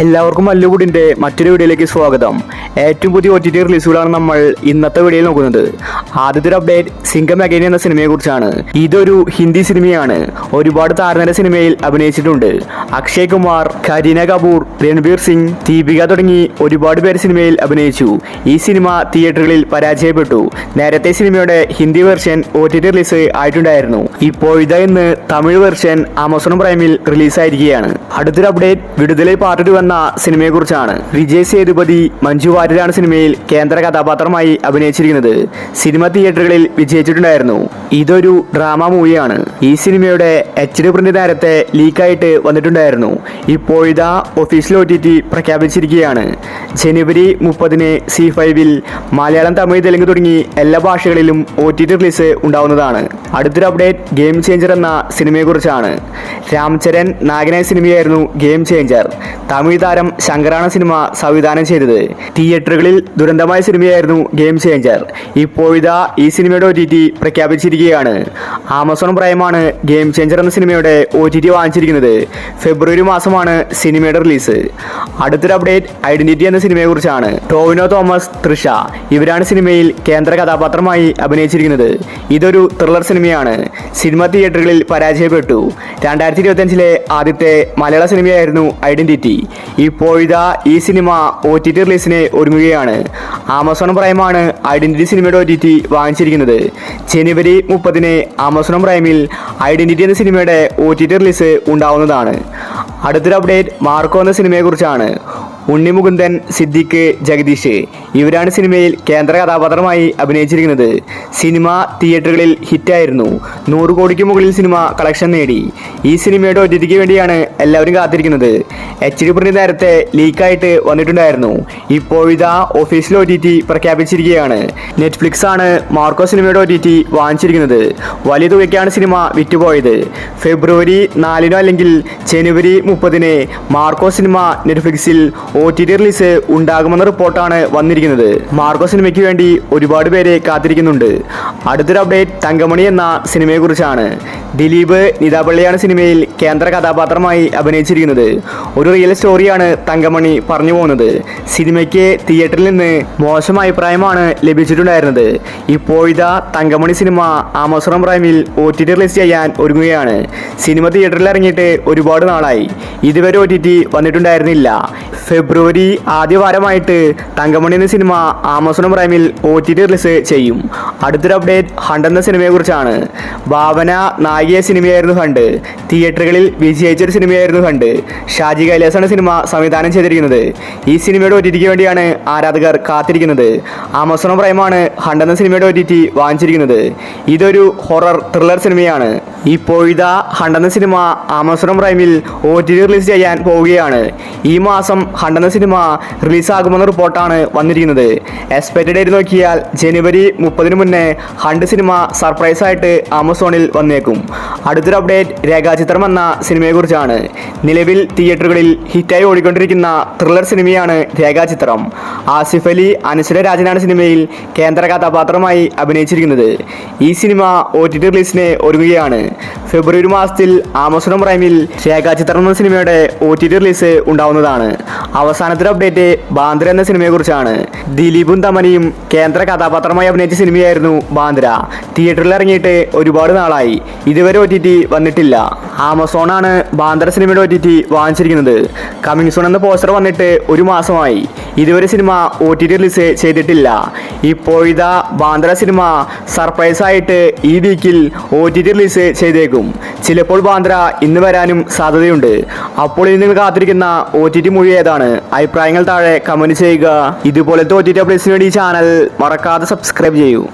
എല്ലാവർക്കും മല്ലുകൂടിൻ്റെ മറ്റൊരു വീഡിയോയിലേക്ക് സ്വാഗതം. ഏറ്റവും പുതിയ OTT റിലീസുകളാണ് നമ്മൾ ഇന്നത്തെ വീഡിയോയിൽ നോക്കുന്നത്. ആദ്യത്തെ ഒരു അപ്ഡേറ്റ് സിംഗം അഗൈൻ എന്ന സിനിമയെക്കുറിച്ചാണ്. ഇതൊരു ഹിന്ദി സിനിമയാണ്. ഒരുപാട് താരനിര സിനിമയിൽ അഭിനയിച്ചിട്ടുണ്ട്. അക്ഷയ് കുമാർ, കരീന കപൂർ, രൺബീർ സിംഗ്, ദീപിക തുടങ്ങി ഒരുപാട് പേര് സിനിമയിൽ അഭിനയിച്ചു. ഈ സിനിമ തിയേറ്ററുകളിൽ പരാജയപ്പെട്ടു. നേരത്തെ സിനിമയുടെ ഹിന്ദി വെർഷൻ OTT റിലീസ് ആയിട്ടുണ്ടായിരുന്നു. ഇപ്പോൾ ഇന്ന് തമിഴ് വെർഷൻ ആമസോൺ പ്രൈമിൽ റിലീസായിരിക്കുകയാണ്. അടുത്തൊരു അപ്ഡേറ്റ് വിടുതലൈ പാർട്ട് 2 എന്ന സിനിമയെക്കുറിച്ചാണ്. വിജയ് സേതുപതി, മഞ്ജു വാര്യരാണ് സിനിമയിൽ കേന്ദ്ര കഥാപാത്രമായി അഭിനയിച്ചിരിക്കുന്നത്. സിനിമ തിയേറ്ററുകളിൽ വിജയിച്ചിട്ടുണ്ടായിരുന്നു. ഇതൊരു ഡ്രാമ മൂവിയാണ്. ഈ സിനിമയുടെ HD പ്രിന്റ് നേരത്തെ ലീക്കായിട്ട് വന്നിട്ടുണ്ടായിരുന്നു. ഇപ്പോഴിതാ ഒഫീഷ്യൽ OTT പ്രഖ്യാപിച്ചിരിക്കുകയാണ്. ജനുവരി 30-ന് C5-ൽ മലയാളം, തമിഴ്, തെലുങ്ക് തുടങ്ങി എല്ലാ ഭാഷകളിലും OTT റിലീസ് ഉണ്ടാവുന്നതാണ്. അടുത്തൊരു അപ്ഡേറ്റ് ഗെയിം ചേഞ്ചർ എന്ന സിനിമയെക്കുറിച്ചാണ്. രാംചരൻ നായകനായ സിനിമയായിരുന്നു ഗെയിം ചേഞ്ചർ. തമിഴ് താരം ശങ്കറാണ് സിനിമ സംവിധാനം ചെയ്തത്. തിയേറ്ററുകളിൽ ദുരന്തമായ സിനിമയായിരുന്നു ഗെയിം ചേഞ്ചർ. ഇപ്പോഴിതാ ഈ സിനിമയുടെ OTT പ്രഖ്യാപിച്ചിരിക്കുകയാണ്. ആമസോൺ പ്രൈമാണ് ഗെയിം ചേഞ്ചർ എന്ന സിനിമയുടെ OTT വാങ്ങിച്ചിരിക്കുന്നത്. ഫെബ്രുവരി മാസമാണ് സിനിമയുടെ റിലീസ്. അടുത്തൊരു അപ്ഡേറ്റ് ഐഡന്റിറ്റി എന്ന സിനിമയെക്കുറിച്ചാണ്. ടോവിനോ തോമസ്, തൃഷ ഇവരാണ് സിനിമയിൽ കേന്ദ്ര കഥാപാത്രമായി അഭിനയിച്ചിരിക്കുന്നത്. ഇതൊരു ത്രില്ലർ സിനിമയാണ്. സിനിമ തിയേറ്ററുകളിൽ പരാജയപ്പെട്ടു. 2025-ലെ ആദ്യത്തെ മലയാള സിനിമയായിരുന്നു ഐഡന്റിറ്റി. ഇപ്പോഴിതാ ഈ സിനിമ OTT റിലീസിന് ഒരുങ്ങുകയാണ്. ആമസോൺ പ്രൈമാണ് ഐഡന്റിറ്റി സിനിമയുടെ OTT വാങ്ങിച്ചിരിക്കുന്നത്. ജനുവരി 30-ന് ആമസോൺ പ്രൈമിൽ ഐഡന്റിറ്റി എന്ന സിനിമയുടെ OTT റിലീസ് ഉണ്ടാവുന്നതാണ്. അടുത്തൊരു അപ്ഡേറ്റ് മാർക്കോ എന്ന സിനിമയെക്കുറിച്ചാണ്. ഉണ്ണി മുകുന്ദൻ, സിദ്ദിഖ്, ജഗദീഷ് ഇവരാണ് സിനിമയിൽ കേന്ദ്ര കഥാപാത്രമായി അഭിനയിച്ചിരിക്കുന്നത്. സിനിമ തിയേറ്ററുകളിൽ ഹിറ്റായിരുന്നു. 100 കോടിക്ക് മുകളിൽ സിനിമ കളക്ഷൻ നേടി. ഈ സിനിമയുടെ OTTക്ക് വേണ്ടിയാണ് എല്ലാവരും കാത്തിരിക്കുന്നത്. HD പ്രിന്റ് നേരത്തെ ലീക്കായിട്ട് വന്നിട്ടുണ്ടായിരുന്നു. ഇപ്പോഴിതാ ഒഫീഷ്യൽ OTT പ്രഖ്യാപിച്ചിരിക്കുകയാണ്. നെറ്റ്ഫ്ലിക്സ് ആണ് മാർക്കോ സിനിമയുടെ OTT വാങ്ങിച്ചിരിക്കുന്നത്. വലിയ തുകയ്ക്കാണ് സിനിമ വിറ്റുപോയത്. ഫെബ്രുവരി 4-നോ അല്ലെങ്കിൽ ജനുവരി 30-ന് മാർക്കോ സിനിമ നെറ്റ്ഫ്ലിക്സിൽ OTT റിലീസ് ഉണ്ടാകുമെന്ന റിപ്പോർട്ടാണ് വന്നിരിക്കുന്നത്. മാർക്കോ സിനിമയ്ക്ക് വേണ്ടി ഒരുപാട് പേരെ കാത്തിരിക്കുന്നുണ്ട്. അടുത്തൊരു അപ്ഡേറ്റ് തങ്കമണി എന്ന സിനിമയെക്കുറിച്ചാണ്. ദിലീപ്, നിതാപള്ളിയാണ് സിനിമയിൽ കേന്ദ്ര കഥാപാത്രമായി അഭിനയിച്ചിരിക്കുന്നത്. ഒരു റിയൽ സ്റ്റോറിയാണ് തങ്കമണി പറഞ്ഞു പോകുന്നത്. സിനിമയ്ക്ക് തിയേറ്ററിൽ നിന്ന് മോശം അഭിപ്രായമാണ് ലഭിച്ചിട്ടുണ്ടായിരുന്നത്. ഇപ്പോഴിതാ തങ്കമണി സിനിമ ആമസോൺ പ്രൈമിൽ OTT റിലീസ് ചെയ്യാൻ ഒരുങ്ങുകയാണ്. സിനിമ തിയേറ്ററിൽ ഇറങ്ങിയിട്ട് ഒരുപാട് നാളായി. ഇതുവരെ OTT വന്നിട്ടുണ്ടായിരുന്നില്ല. ഫെബ്രുവരി ആദ്യ വാരമായിട്ട് തങ്കമണി എന്ന സിനിമ ആമസോൺ പ്രൈമിൽ OTT റിലീസ് ചെയ്യും. അടുത്തൊരു അപ്ഡേറ്റ് ഹണ്ട് എന്ന സിനിമയെക്കുറിച്ചാണ്. ഭാവന നായിക സിനിമയായിരുന്നു ഹണ്ട്. തിയേറ്ററുകളിൽ വിജയിച്ചൊരു സിനിമയായിരുന്നു ഹണ്ട്. ഷാജി കൈലാസാണ് സിനിമ സംവിധാനം ചെയ്തിരിക്കുന്നത്. ഈ സിനിമയുടെ OTTക്ക് വേണ്ടിയാണ് ആരാധകർ കാത്തിരിക്കുന്നത്. ആമസോൺ പ്രൈമാണ് ഹണ്ട് എന്ന സിനിമയുടെ OTT വാങ്ങിച്ചിരിക്കുന്നത്. ഇതൊരു ഹൊറർ ത്രില്ലർ സിനിമയാണ്. ഇപ്പോഴിതാ ഹണ്ട് എന്ന സിനിമ ആമസോൺ പ്രൈമിൽ OTT റിലീസ് ചെയ്യാൻ പോവുകയാണ്. ഈ മാസം ഹണ്ട് എന്ന സിനിമ റിലീസാകുമെന്ന റിപ്പോർട്ടാണ് വന്നിരിക്കുന്നത്. എക്സ്പെക്റ്റഡ് ഡേറ്റ് നോക്കിയാൽ ജനുവരി 30-ന് മുന്നേ ഹണ്ട് സിനിമ സർപ്രൈസ് ആയിട്ട് ആമസോണിൽ വന്നേക്കും. അടുത്തൊരു അപ്ഡേറ്റ് രേഖാചിത്രം എന്ന സിനിമയെക്കുറിച്ചാണ്. നിലവിൽ തിയേറ്ററുകളിൽ ഹിറ്റായി ഓടിക്കൊണ്ടിരിക്കുന്ന ത്രില്ലർ സിനിമയാണ് രേഖാചിത്രം. ആസിഫ് അലി, അനശ്വര രാജനാണ് സിനിമയിൽ കേന്ദ്ര കഥാപാത്രമായി അഭിനയിച്ചിരിക്കുന്നത്. ഈ സിനിമ OTT റിലീസിന് ഒരുങ്ങുകയാണ്. ഫെബ്രുവരി മാസത്തിൽ ആമസോൺ പ്രൈമിൽ രേഖാചിത്രം എന്ന സിനിമയുടെ OTT റിലീസ് ഉണ്ടാവുന്നതാണ്. അവസാനത്തെ അപ്ഡേറ്റ് ബാന്ദ്ര എന്ന സിനിമയെക്കുറിച്ചാണ്. ദിലീപും തമനയും കേന്ദ്ര കഥാപാത്രമായി അഭിനയിച്ച സിനിമയായിരുന്നു ബാന്ദ്ര. തിയേറ്ററിൽ ഇറങ്ങിയിട്ട് ഒരുപാട് നാളായി. ഇതുവരെ OTT വന്നിട്ടില്ല. ആമസോണാണ് ബാന്ദ്ര സിനിമയുടെ OTT വാങ്ങിച്ചിരിക്കുന്നത്. കമ്മിങ് സൂൺ എന്ന പോസ്റ്റർ വന്നിട്ട് ഒരു മാസമായി. ഇതുവരെ സിനിമ OTT റിലീസ് ചെയ്തിട്ടില്ല. ഇപ്പോഴിതാ ബാന്ദ്ര സിനിമ സർപ്രൈസ് ആയിട്ട് ഈ വീക്കിൽ OTT റിലീസ് ചെയ്തേക്കും. ചിലപ്പോൾ ബാന്ദ്ര ഇന്ന് വരാനും സാധ്യതയുണ്ട്. അപ്പോൾ ഇനി നിങ്ങൾ കാത്തിരിക്കുന്ന OTT മൂവി ഏതാണ്? അഭിപ്രായങ്ങൾ താഴെ കമന്റ് ചെയ്യുക. ഇതുപോലത്തെ OTT അപ്ഡേറ്റ്സിന് വേണ്ടി ഈ ചാനൽ മറക്കാതെ സബ്സ്ക്രൈബ് ചെയ്യൂ.